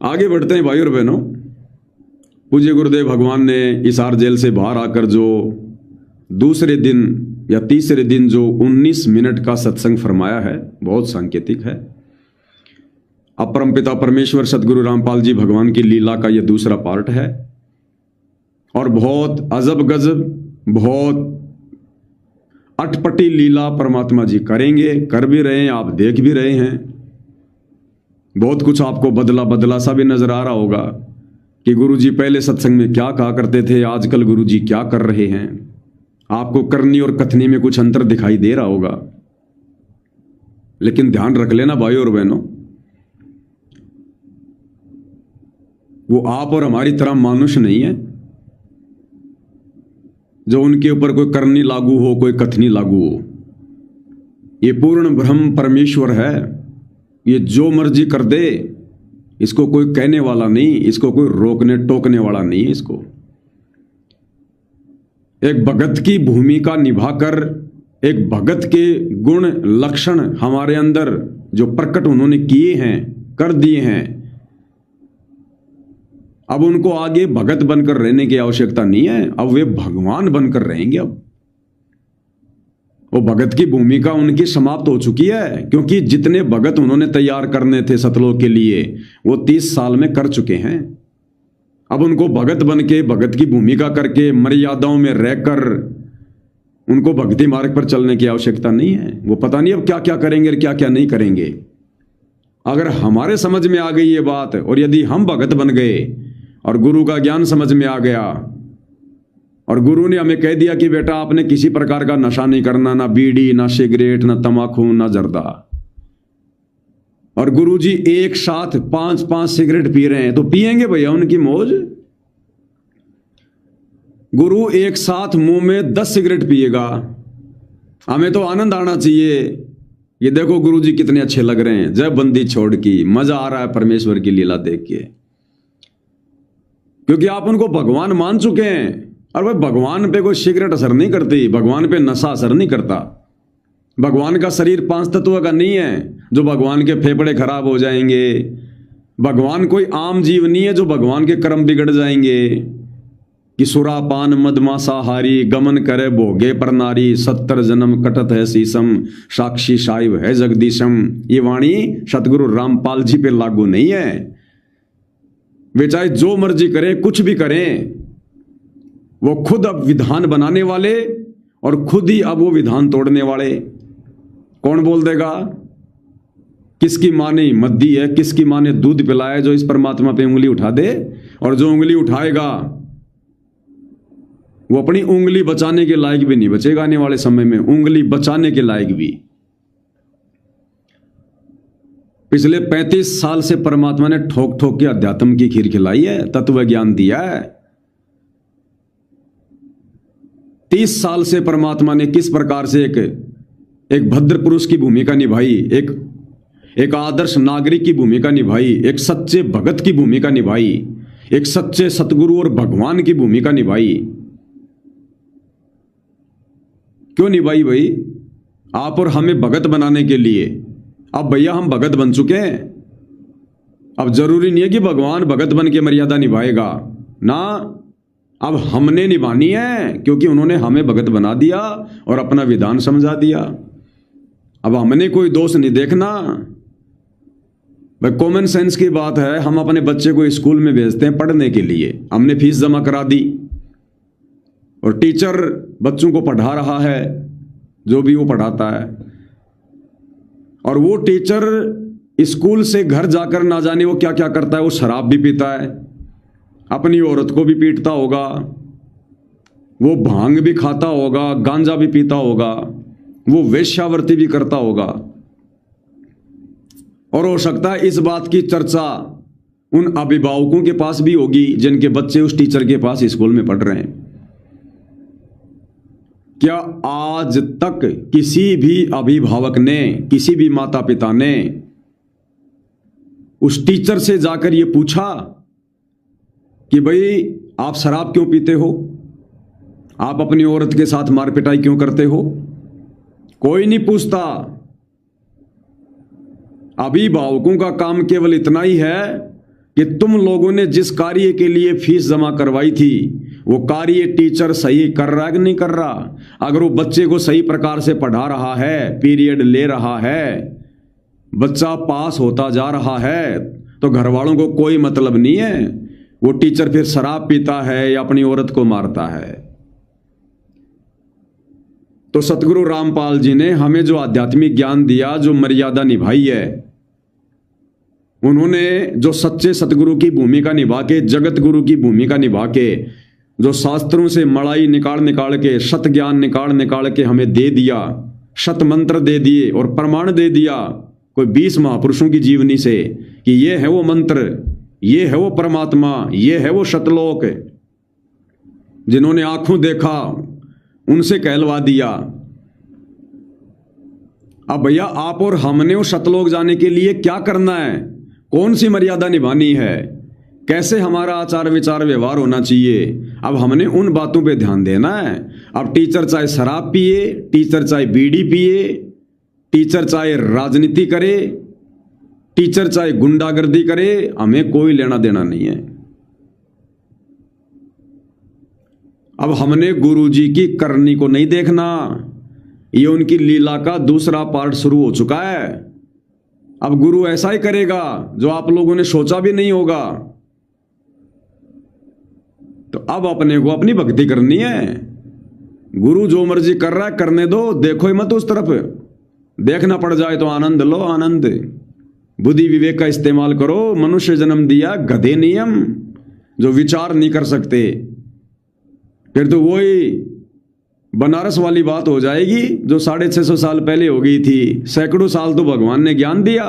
आगे बढ़ते हैं भाई और बहनों। पूज्य गुरुदेव भगवान ने हिसार जेल से बाहर आकर जो दूसरे दिन या तीसरे दिन जो 19 मिनट का सत्संग फरमाया है, बहुत सांकेतिक है। अपरमपिता परमेश्वर सतगुरु रामपाल जी भगवान की लीला का यह दूसरा पार्ट है और बहुत अजब गजब, बहुत अटपटी लीला परमात्मा जी करेंगे, कर भी रहे हैं, आप देख भी रहे हैं। बहुत कुछ आपको बदला बदला सा भी नजर आ रहा होगा कि गुरुजी पहले सत्संग में क्या कहा करते थे, आजकल गुरुजी क्या कर रहे हैं। आपको करनी और कथनी में कुछ अंतर दिखाई दे रहा होगा, लेकिन ध्यान रख लेना भाई और बहनों, वो आप और हमारी तरह मानुष नहीं है जो उनके ऊपर कोई करनी लागू हो, कोई कथनी लागू हो। ये पूर्ण ब्रह्म परमेश्वर है, ये जो मर्जी कर दे, इसको कोई कहने वाला नहीं, इसको कोई रोकने टोकने वाला नहीं है। इसको एक भगत की भूमिका निभाकर, एक भगत के गुण लक्षण हमारे अंदर जो प्रकट उन्होंने किए हैं, कर दिए हैं, अब उनको आगे भगत बनकर रहने की आवश्यकता नहीं है, अब वे भगवान बनकर रहेंगे। अब वो भगत की भूमिका उनकी समाप्त हो चुकी है, क्योंकि जितने भगत उन्होंने तैयार करने थे सतलोक के लिए वो 30 साल में कर चुके हैं। अब उनको भगत बन के, भगत की भूमिका करके, मर्यादाओं में रहकर उनको भक्ति मार्ग पर चलने की आवश्यकता नहीं है। वो पता नहीं अब क्या क्या करेंगे और क्या क्या नहीं करेंगे। अगर हमारे समझ में आ गई ये बात और यदि हम भगत बन गए और गुरु का ज्ञान समझ में आ गया और गुरु ने हमें कह दिया कि बेटा आपने किसी प्रकार का नशा नहीं करना, ना बीड़ी, ना सिगरेट, ना तंबाकू, ना जर्दा, और गुरुजी एक साथ 5-5 सिगरेट पी रहे हैं तो पिएंगे भैया उनकी मौज। गुरु एक साथ मुंह में 10 सिगरेट पिएगा, हमें तो आनंद आना चाहिए। ये देखो गुरुजी कितने अच्छे लग रहे हैं, जय बंदी छोड़ की, मजा आ रहा है परमेश्वर की लीला देख के, क्योंकि आप उनको भगवान मान चुके हैं। और भाई भगवान पे कोई सिगरेट असर नहीं करती, भगवान पे नशा असर नहीं करता। भगवान का शरीर 5 तत्व का नहीं है जो भगवान के फेफड़े खराब हो जाएंगे। भगवान कोई आम जीव नहीं है जो भगवान के कर्म बिगड़ जाएंगे कि सुरापान मदमासाहारी गमन करे भोगे पर नारी 70 जन्म कटत है शीशम साक्षी साहिब है जगदीशम। ये वाणी सतगुरु रामपाल जी पे लागू नहीं है। वे चाहे जो मर्जी करें, कुछ भी करें, वो खुद अब विधान बनाने वाले और खुद ही अब वो विधान तोड़ने वाले। कौन बोल देगा? किसकी मां ने हिम्मत दी है, किसकी मां ने दूध पिलाया जो इस परमात्मा पे उंगली उठा दे? और जो उंगली उठाएगा वो अपनी उंगली बचाने के लायक भी नहीं बचेगा आने वाले समय में, उंगली बचाने के लायक भी। पिछले 35 साल से परमात्मा ने ठोक ठोक के अध्यात्म की खीर खिलाई है, तत्व ज्ञान दिया है। 30 साल से परमात्मा ने किस प्रकार से एक भद्र पुरुष की भूमिका निभाई, एक आदर्श नागरिक की भूमिका निभाई, एक सच्चे भगत की भूमिका निभाई, एक सच्चे सतगुरु और भगवान की भूमिका निभाई। क्यों निभाई भाई? आप और हमें भगत बनाने के लिए। अब भैया हम भगत बन चुके हैं, अब जरूरी नहीं है कि भगवान भगत बन के मर्यादा निभाएगा ना, अब हमने निभानी है, क्योंकि उन्होंने हमें भगत बना दिया और अपना विधान समझा दिया। अब हमने कोई दोष नहीं देखना भाई, कॉमन सेंस की बात है। हम अपने बच्चे को स्कूल में भेजते हैं पढ़ने के लिए, हमने फीस जमा करा दी और टीचर बच्चों को पढ़ा रहा है जो भी वो पढ़ाता है, और वो टीचर स्कूल से घर जाकर ना जाने वो क्या क्या करता है। वो शराब भी पीता है, अपनी औरत को भी पीटता होगा, वो भांग भी खाता होगा, गांजा भी पीता होगा, वो वेश्यावृत्ति भी करता होगा। और हो सकता है इस बात की चर्चा उन अभिभावकों के पास भी होगी जिनके बच्चे उस टीचर के पास स्कूल में पढ़ रहे हैं। क्या आज तक किसी भी अभिभावक ने, किसी भी माता पिता ने उस टीचर से जाकर यह पूछा कि भाई आप शराब क्यों पीते हो, आप अपनी औरत के साथ मार पिटाई क्यों करते हो? कोई नहीं पूछता। अभिभावकों का काम केवल इतना ही है, कि तुम लोगों ने जिस कार्य के लिए फीस जमा करवाई थी वो कार्य टीचर सही कर रहा है कि नहीं कर रहा। अगर वो बच्चे को सही प्रकार से पढ़ा रहा है, पीरियड ले रहा है, बच्चा पास होता जा रहा है, तो घर वालों को कोई मतलब नहीं है वो टीचर फिर शराब पीता है या अपनी औरत को मारता है। तो सतगुरु रामपाल जी ने हमें जो आध्यात्मिक ज्ञान दिया, जो मर्यादा निभाई है, उन्होंने जो सच्चे सतगुरु की भूमिका निभा के, जगत गुरु की भूमिका निभा के, जो शास्त्रों से मड़ाई निकाल के, सत ज्ञान निकाल के हमें दे दिया, शत मंत्र दे दिए और प्रमाण दे दिया कोई 20 महापुरुषों की जीवनी से कि ये है वो मंत्र, ये है वो परमात्मा, ये है वो शतलोक। जिन्होंने आंखों देखा उनसे कहलवा दिया। अब भैया आप और हमने उस शतलोक जाने के लिए क्या करना है, कौन सी मर्यादा निभानी है, कैसे हमारा आचार विचार व्यवहार होना चाहिए, अब हमने उन बातों पे ध्यान देना है। अब टीचर चाहे शराब पिए, टीचर चाहे बीड़ी पिए, टीचर चाहे राजनीति करे, टीचर चाहे गुंडागर्दी करे, हमें कोई लेना देना नहीं है। अब हमने गुरुजी की करनी को नहीं देखना, ये उनकी लीला का दूसरा पार्ट शुरू हो चुका है। अब गुरु ऐसा ही करेगा जो आप लोगों ने सोचा भी नहीं होगा। तो अब अपने को अपनी भक्ति करनी है। गुरु जो मर्जी कर रहा है करने दो, देखो ही मत उस तरफ। देखना पड़ जाए तो आनंद लो, आनंद। बुद्धि विवेक का इस्तेमाल करो। मनुष्य जन्म दिया गधे नियम, जो विचार नहीं कर सकते। फिर तो वही बनारस वाली बात हो जाएगी जो 650 साल पहले हो गई थी। सैकड़ों साल तो भगवान ने ज्ञान दिया,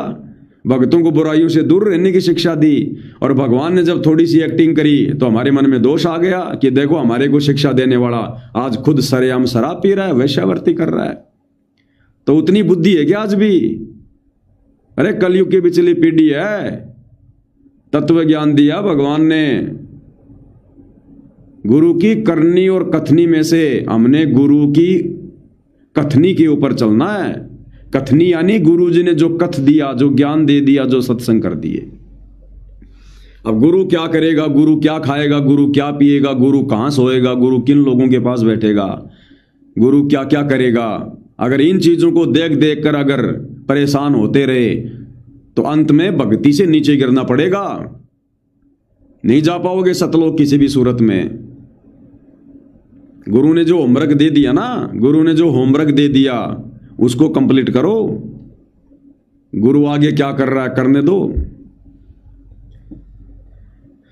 भक्तों को बुराइयों से दूर रहने की शिक्षा दी, और भगवान ने जब थोड़ी सी एक्टिंग करी तो हमारे मन में दोष आ गया कि देखो हमारे को शिक्षा देने वाला आज खुद सरेआम शराब पी रहा है, वेश्यावृत्ति कर रहा है। तो उतनी बुद्धि है क्या आज भी? अरे कलयुग की पिछली पीढ़ी है, तत्व ज्ञान दिया भगवान ने। गुरु की करनी और कथनी में से हमने गुरु की कथनी के ऊपर चलना है। कथनी यानी गुरु जी ने जो कथ दिया, जो ज्ञान दे दिया, जो सत्संग कर दिए। अब गुरु क्या करेगा, गुरु क्या खाएगा, गुरु क्या पिएगा, गुरु कहां सोएगा, गुरु किन लोगों के पास बैठेगा, गुरु क्या क्या करेगा, अगर इन चीजों को देख देख कर अगर परेशान होते रहे तो अंत में भक्ति से नीचे गिरना पड़ेगा। नहीं जा पाओगे सतलोक किसी भी सूरत में। गुरु ने जो होमवर्क दे दिया ना, गुरु ने जो होमवर्क दे दिया उसको कंप्लीट करो। गुरु आगे क्या कर रहा है करने दो।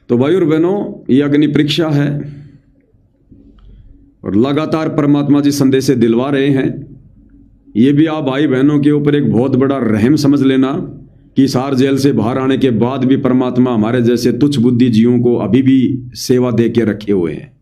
तो भाई और बहनों, ये अग्नि परीक्षा है और लगातार परमात्मा जी संदेश दिलवा रहे हैं। ये भी आप भाई बहनों के ऊपर एक बहुत बड़ा रहम समझ लेना कि हिसार जेल से बाहर आने के बाद भी परमात्मा हमारे जैसे तुच्छ बुद्धि जीवों को अभी भी सेवा दे के रखे हुए हैं।